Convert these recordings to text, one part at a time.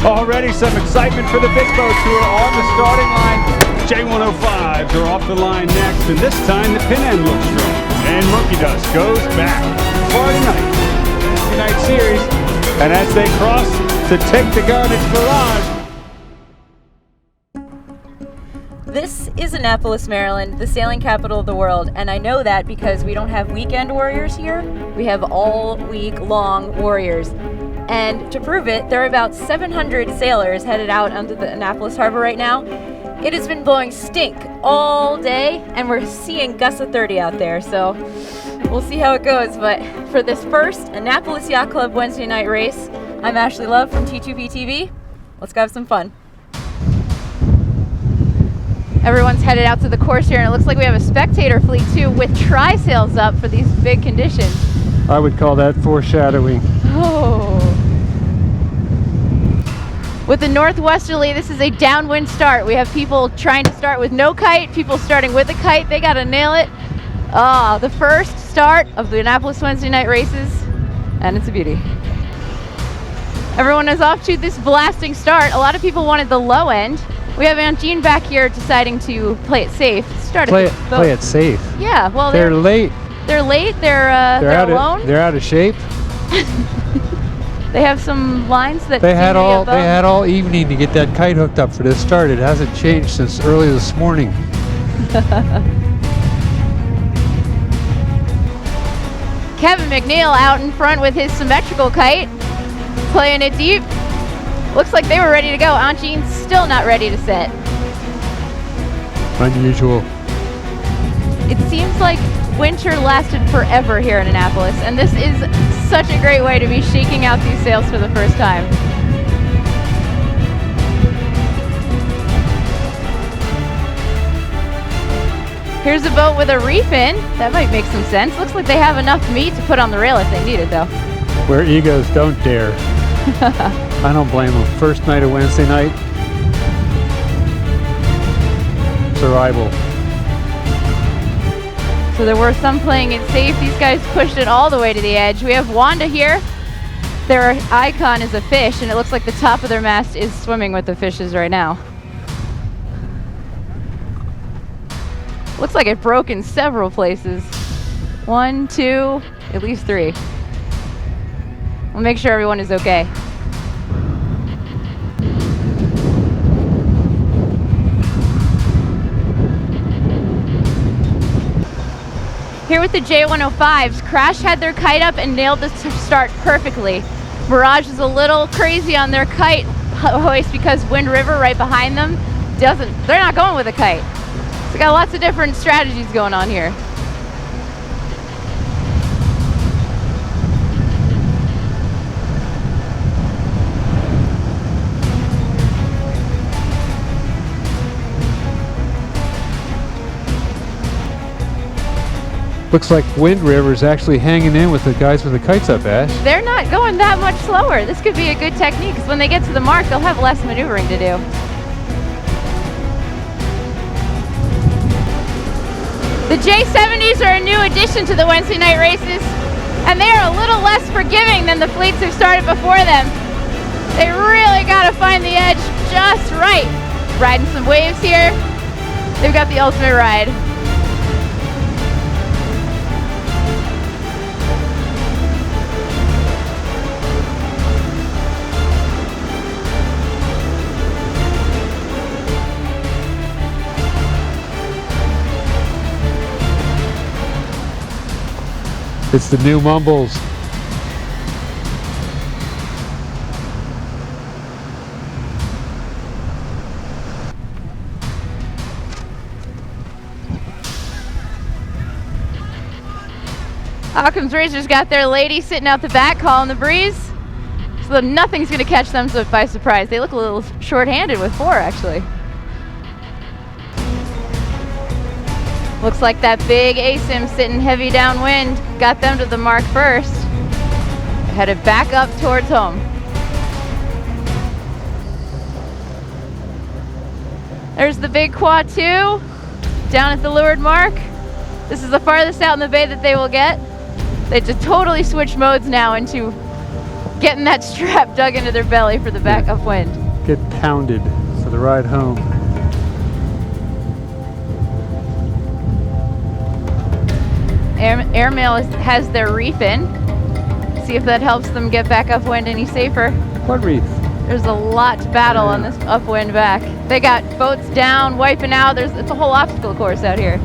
Already some excitement for the big boats who are on the starting line. J105s are off the line next, and this time the pin end looks strong. And Monkey Dust goes back. Friday night series, and as they cross to take the garbage barrage. This is Annapolis, Maryland, the sailing capital of the world, and I know that because we don't have weekend warriors here. We have all week long warriors. And to prove it, there are about 700 sailors headed out onto the Annapolis Harbor right now. It has been blowing stink all day, and we're seeing gusts of 30 out there, so we'll see how it goes. But for this first Annapolis Yacht Club Wednesday night race, I'm Ashley Love from T2P TV. Let's go have some fun. Everyone's headed out to the course here, and it looks like we have a spectator fleet too with trysails up for these big conditions. I would call that foreshadowing. Oh. With the northwesterly, this is a downwind start. We have people trying to start with no kite, people starting with a kite. They got to nail it. The first start of the Annapolis Wednesday night races, and it's a beauty. Everyone is off to this blasting start. A lot of people wanted the low end. We have Aunt Jean back here deciding to play it safe. Play it safe. Yeah, well, they're late. They're late. They're alone. They're out of shape. They have some lines that they had all evening to get that kite hooked up for this start. It hasn't changed since early this morning. Kevin McNeil out in front with his symmetrical kite, playing it deep. Looks like they were ready to go. Aunt Jean's still not ready to set. Unusual. It seems like winter lasted forever here in Annapolis, and this is such a great way to be shaking out these sails for the first time. Here's a boat with a reef in. That might make some sense. Looks like they have enough meat to put on the rail if they need it, though. Where egos don't dare. I don't blame them. First night of Wednesday night. Survival. So there were some playing it safe. These guys pushed it all the way to the edge. We have Wanda here. Their icon is a fish, and it looks like the top of their mast is swimming with the fishes right now. Looks like it broke in several places. 1, 2, at least 3. We'll make sure everyone is okay. Here with the J105s, Crash had their kite up and nailed the start perfectly. Mirage is a little crazy on their kite hoist because Wind River right behind them they're not going with a kite. So we got lots of different strategies going on here. Looks like Wind River's actually hanging in with the guys with the kites up, Ash. They're not going that much slower. This could be a good technique because when they get to the mark, they'll have less maneuvering to do. The J70s are a new addition to the Wednesday night races, and they are a little less forgiving than the fleets who started before them. They really got to find the edge just right. Riding some waves here. They've got the ultimate ride. It's the new Mumbles. Occam's Racers got their lady sitting out the back calling the breeze. So nothing's going to catch them by surprise. They look a little short-handed with 4, actually. Looks like that big ASIM sitting heavy downwind got them to the mark first. Headed back up towards home. There's the big Quad 2 down at the leeward mark. This is the farthest out in the bay that they will get. They just totally switched modes now into getting that strap dug into their belly for the back upwind. Get pounded for the ride home. Airmail has their reef in. See if that helps them get back upwind any safer. What reef? There's a lot to battle on this upwind back. They got boats down, wiping out. It's a whole obstacle course out here.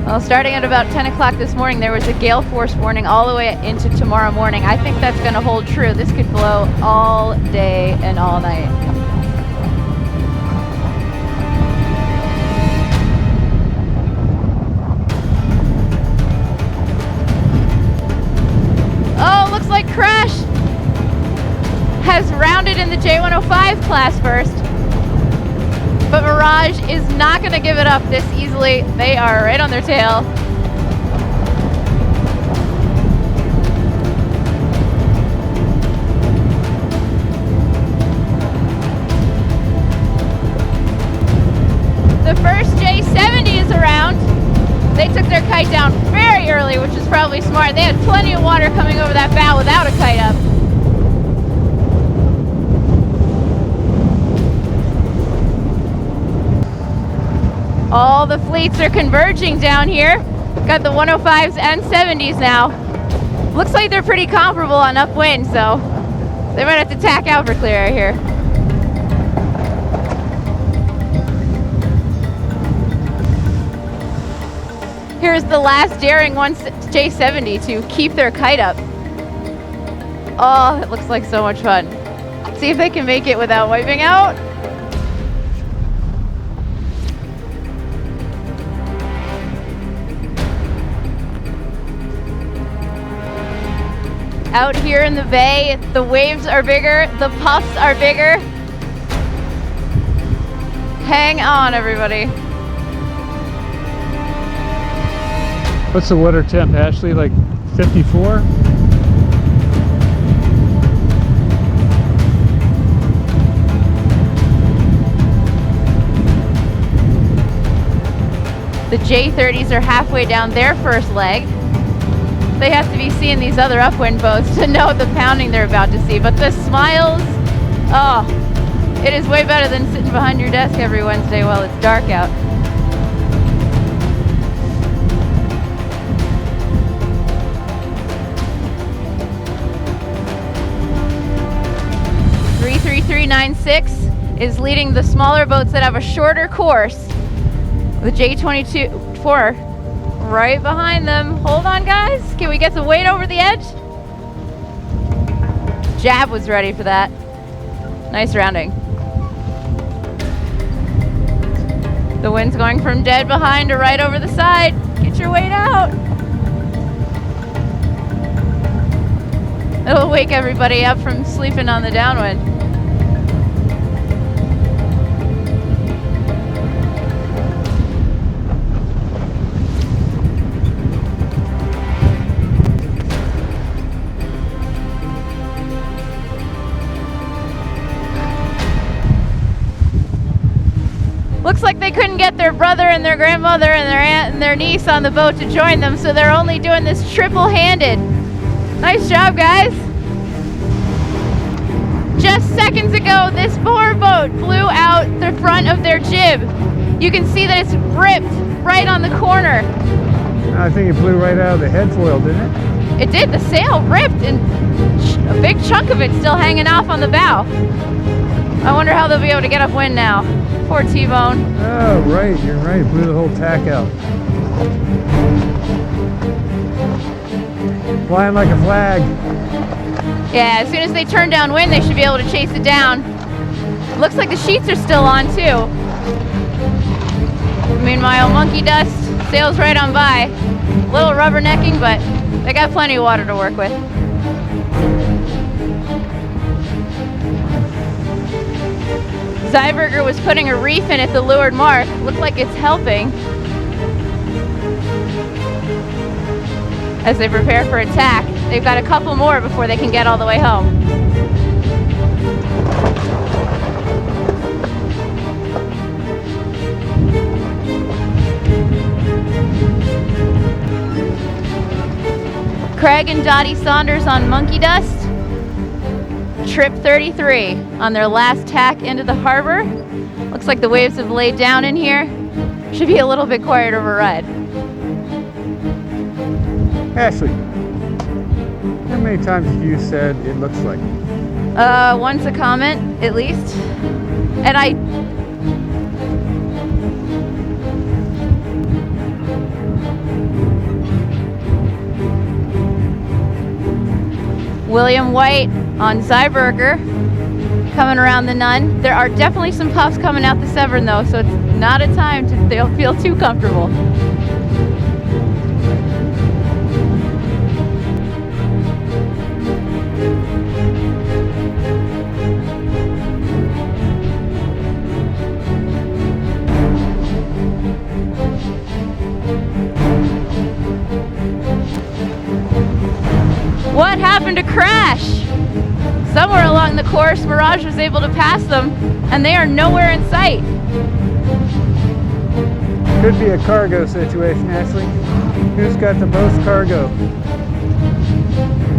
Well, starting at about 10 o'clock this morning, there was a gale force warning all the way into tomorrow morning. I think that's going to hold true. This could blow all day and all night. Oh, looks like Crash has rounded in the J105 class first. But Mirage is not going to give it up this easily. They are right on their tail. The first J70 is around. They took their kite down very early, which is probably smart. They had plenty of water coming over that bow without a kite up. All the fleets are converging down here. Got the 105s and 70s now. Looks like they're pretty comparable on upwind, so they might have to tack out for clear air here. Here's the last daring one J70 to keep their kite up. Oh, it looks like so much fun. See if they can make it without wiping out. Out here in the bay, the waves are bigger, the puffs are bigger. Hang on, everybody. What's the water temp, Ashley? Like 54? The J30s are halfway down their first leg. They have to be seeing these other upwind boats to know the pounding they're about to see. But the smiles, oh, it is way better than sitting behind your desk every Wednesday while it's dark out. .33396 is leading the smaller boats that have a shorter course. The J24 right behind them. Hold on, guys. Can we get some weight over the edge? Jab was ready for that. Nice rounding. The wind's going from dead behind to right over the side. Get your weight out. It'll wake everybody up from sleeping on the downwind. Looks like they couldn't get their brother and their grandmother and their aunt and their niece on the boat to join them, so they're only doing this triple-handed. Nice job, guys. Just seconds ago, this poor boat blew out the front of their jib. You can see that it's ripped right on the corner. I think it blew right out of the headfoil, didn't it? It did. The sail ripped, and a big chunk of it's still hanging off on the bow. I wonder how they'll be able to get upwind now. Poor T-Bone. Oh, right. You're right. Blew the whole tack out. Flying like a flag. Yeah, as soon as they turn downwind, they should be able to chase it down. Looks like the sheets are still on, too. Meanwhile, Monkey Dust sails right on by. A little rubbernecking, but they got plenty of water to work with. Zyberger was putting a reef in at the leeward mark. Looks like it's helping as they prepare for attack. They've got a couple more before they can get all the way home. Craig and Dottie Saunders on Monkey Dust. Trip 33 on their last tack into the harbor. Looks like the waves have laid down in here. Should be a little bit quieter of a ride. Ashley, how many times have you said it looks like? Once a comment, at least. And William White on Zyberger coming around the Nun. There are definitely some puffs coming out the Severn though, so it's not a time to feel too comfortable. What happened to crash? Somewhere along the course, Mirage was able to pass them, and they are nowhere in sight. Could be a cargo situation, Ashley. Who's got the most cargo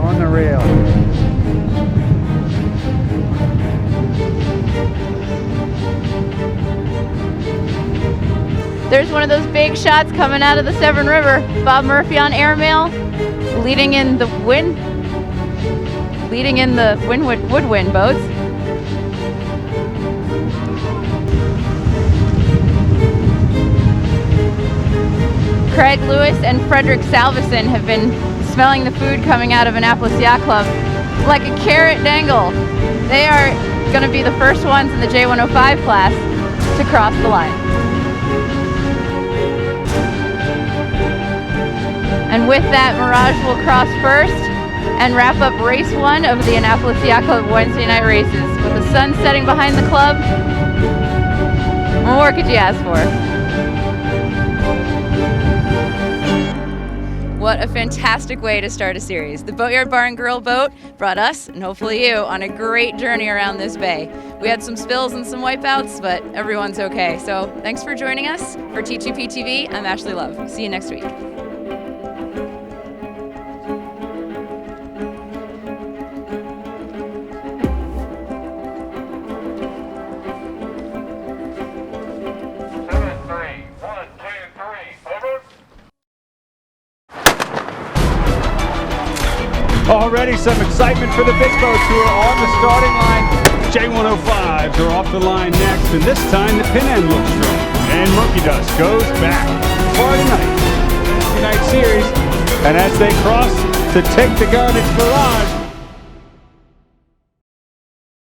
on the rail? There's one of those big shots coming out of the Severn River. Bob Murphy on airmail, leading in the woodwind boats. Craig Lewis and Frederick Salveson have been smelling the food coming out of Annapolis Yacht Club like a carrot dangle. They are going to be the first ones in the J105 class to cross the line. And with that, Mirage will cross first and wrap up race 1 of the Annapolis Yacht Club Wednesday night races. With the sun setting behind the club, what more could you ask for? What a fantastic way to start a series. The Boatyard Bar and Grill boat brought us, and hopefully you, on a great journey around this bay. We had some spills and some wipeouts, but everyone's okay. So thanks for joining us. For T2P TV, I'm Ashley Love. See you next week. Already some excitement for the big boats who are on the starting line. J105s are off the line next, and this time the pin end looks strong. And Monkey Dust goes back. Friday night, Wednesday night series, and as they cross to take the garbage barrage,